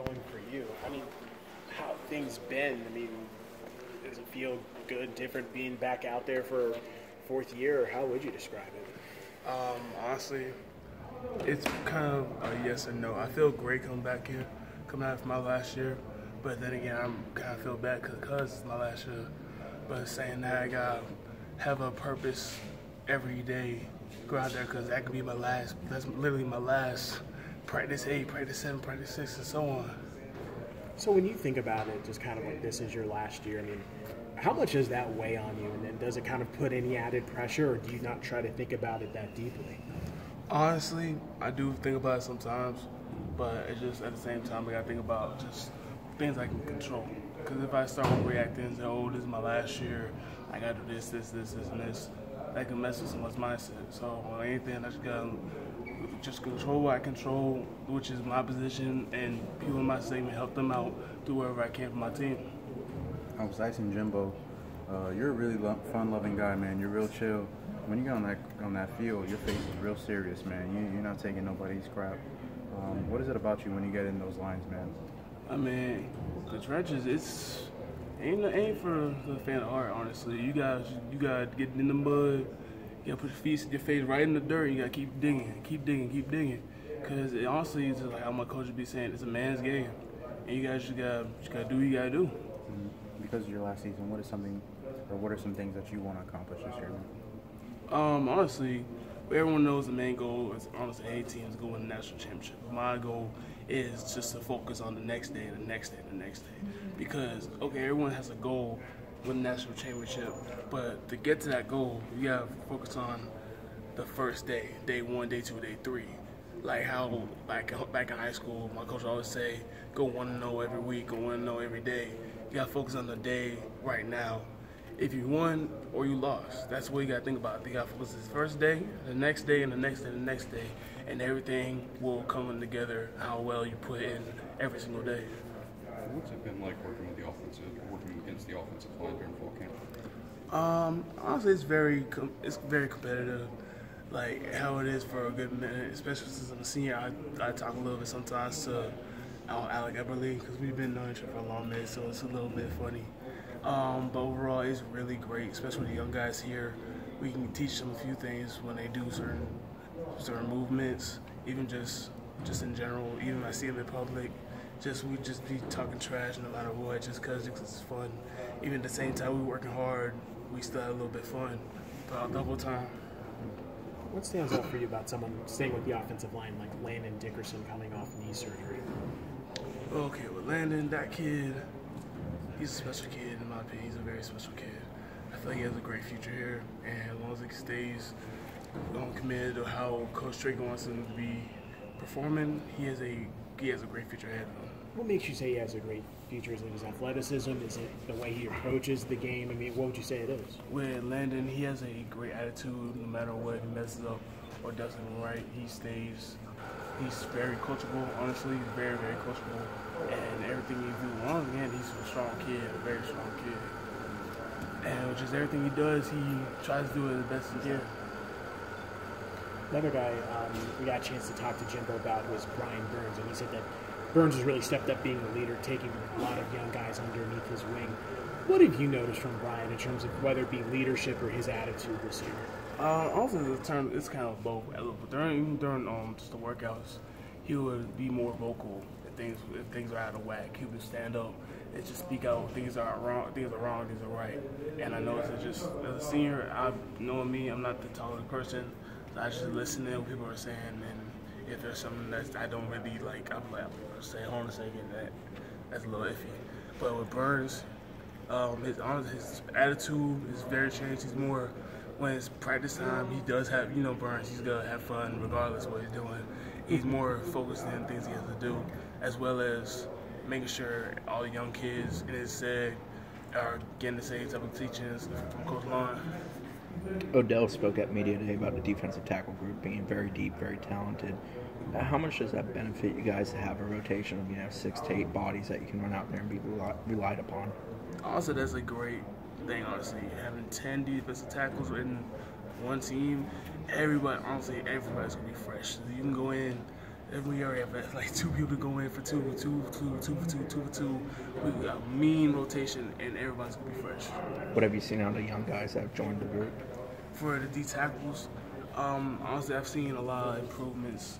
going for you. I mean, how have things been? I mean, does it feel good, different being back out there for fourth year, or how would you describe it? Honestly, it's kind of a yes and no. I feel great coming back here, coming out from my last year, but then again, I'm kind of feel bad because it's my last year. But saying that, I gotta have a purpose every day, go out there, because that could be my last. That's literally my last practice 8, practice 7, practice 6, and so on. So when you think about it, just kind of like this is your last year, I mean, how much does that weigh on you? And then does it kind of put any added pressure, or do you not try to think about it that deeply? Honestly, I do think about it sometimes, but it's just at the same time I gotta think about just things I can control. Because if I start reacting and say, oh, this is my last year, I gotta do this, and this, that can mess with someone's mindset. So on anything, I just gotta just control what I control, which is my position, and people in my segment, help them out, do whatever I can for my team. I was asking Jimbo, you're a really fun-loving guy, man. You're real chill. When you get on that field, your face is real serious, man. You're not taking nobody's crap. What is it about you when you get in those lines, man? I mean, the trenches, ain't for the fan of art, honestly. You gotta get in the mud. You gotta put your face right in the dirt. You gotta keep digging. Because honestly, it's just like how my coach would be saying, it's a man's game, and you guys just gotta do what you gotta do. Because of your last season, what are some things that you want to accomplish this year, man? Honestly, everyone knows the main goal is honestly any team is going to the national championship. My goal is just to focus on the next day, the next day. Because, okay, everyone has a goal with the national championship, but to get to that goal, you got to focus on the first day, day 1, day 2, day 3. Like how back in high school, my coach always say, go 1-0 every week, go 1-0 every day. You got to focus on the day right now. If you won or you lost, that's what you got to think about. You got to focus the first day, the next day, and the next day, and the next day, and everything will come together how well you put in every single day. What's it been like working against the offensive line during fall camp? Honestly, it's very competitive. Like how it is for a good minute, especially since I'm a senior. I talk a little bit sometimes to Alec Eberle because we've been knowing each other for a long minute, so it's a little bit funny. But overall, it's really great, especially with the young guys here. We can teach them a few things when they do certain movements, even just in general. Even when I see them in public, we just be talking trash no matter what, just because it's fun. Even at the same time, we working hard, we still have a little bit of fun throughout the whole time. What stands out for you about someone staying with the offensive line like Landon Dickerson coming off knee surgery? Okay, well, Landon, that kid, he's a special kid in my opinion. He's a very special kid. I feel like he has a great future here, and as long as he stays committed to how Coach Drake wants him to be performing, he has a great future ahead of him. What makes you say he has a great future? Is it his athleticism? Is it the way he approaches the game? I mean, what would you say it is? With Landon, he has a great attitude no matter what. He messes up or does something right, he stays. He's very coachable, honestly. He's very, very coachable. And everything he do, once again, he's a strong kid, a very strong kid. And just everything he does, he tries to do it the best he can. Another guy we got a chance to talk to Jimbo about was Brian Burns, and he said that Burns has really stepped up being the leader, taking a lot of young guys underneath his wing. What have you noticed from Brian in terms of whether it be leadership or his attitude this year? Also, it's kind of both. During just the workouts, he would be more vocal if things are out of whack. He would stand up and just speak out. Things are wrong, things are right. And I noticed that just as a senior, knowing me, I'm not the tallest person. So I just listen to what people are saying, and if there's something that I don't really like, I'm like, say, hold on a second, that's a little iffy. But with Burns, his attitude is very changed. He's more, when it's practice time, he does have, Burns, he's gonna have fun regardless of what he's doing. He's more focused on things he has to do, as well as making sure all the young kids in his seg are getting the same type of teachings from Coach Lon. Odell spoke at Media Day about the defensive tackle group being very deep, very talented. How much does that benefit you guys to have a rotation of 6 to 8 bodies that you can run out there and be relied upon? Also, that's a great thing, honestly. Having 10 defensive tackles in one team, everybody's going to be fresh. So you can go in Every area have like 2 people to go in for 2 for 2 for 2. We got a mean rotation, and everybody's gonna be fresh. What have you seen out of young guys that have joined the group? For the D tackles, honestly, I've seen a lot of improvements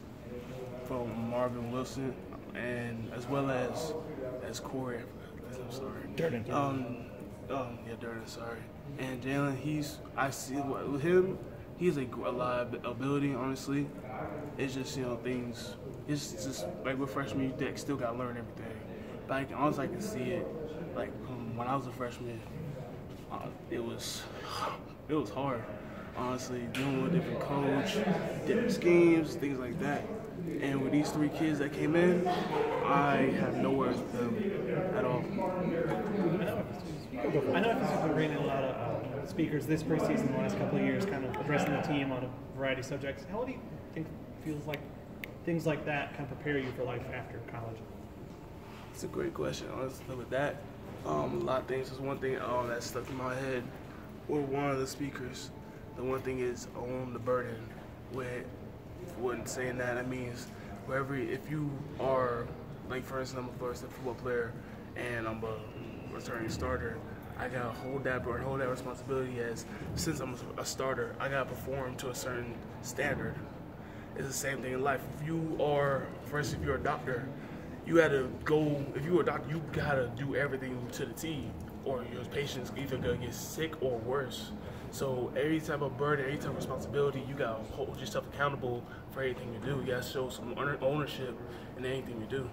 from Marvin Wilson, and as well as Corey. I'm sorry, Durden. Yeah, Durden. Sorry, and Jalen. I see with him. He has a lot of ability. Honestly, it's just things. It's just like with freshman, you still got to learn everything. But I can see it. Like when I was a freshman, it was hard. Honestly, dealing with a different coach, different schemes, things like that. And with these 3 kids that came in, I have no words with them at all. I know you've been bringing in a lot of speakers this preseason, the last couple of years, kind of addressing the team on a variety of subjects. How do you think feels like things like that kind of prepare you for life after college? It's a great question. Honestly, with that, a lot of things. There's one thing that stuck in my head with one of the speakers. The one thing is own the burden. When saying that means if you are, like for instance, I'm a first-step football player and I'm a returning starter, I gotta hold that responsibility as, since I'm a starter, I gotta perform to a certain standard. It's the same thing in life. If you're a doctor, you gotta go. If you're a doctor, you gotta do everything to the T, or your patient's either gonna get sick or worse. So every type of burden, every type of responsibility, you gotta hold yourself accountable for everything you do. You gotta show some ownership in anything you do.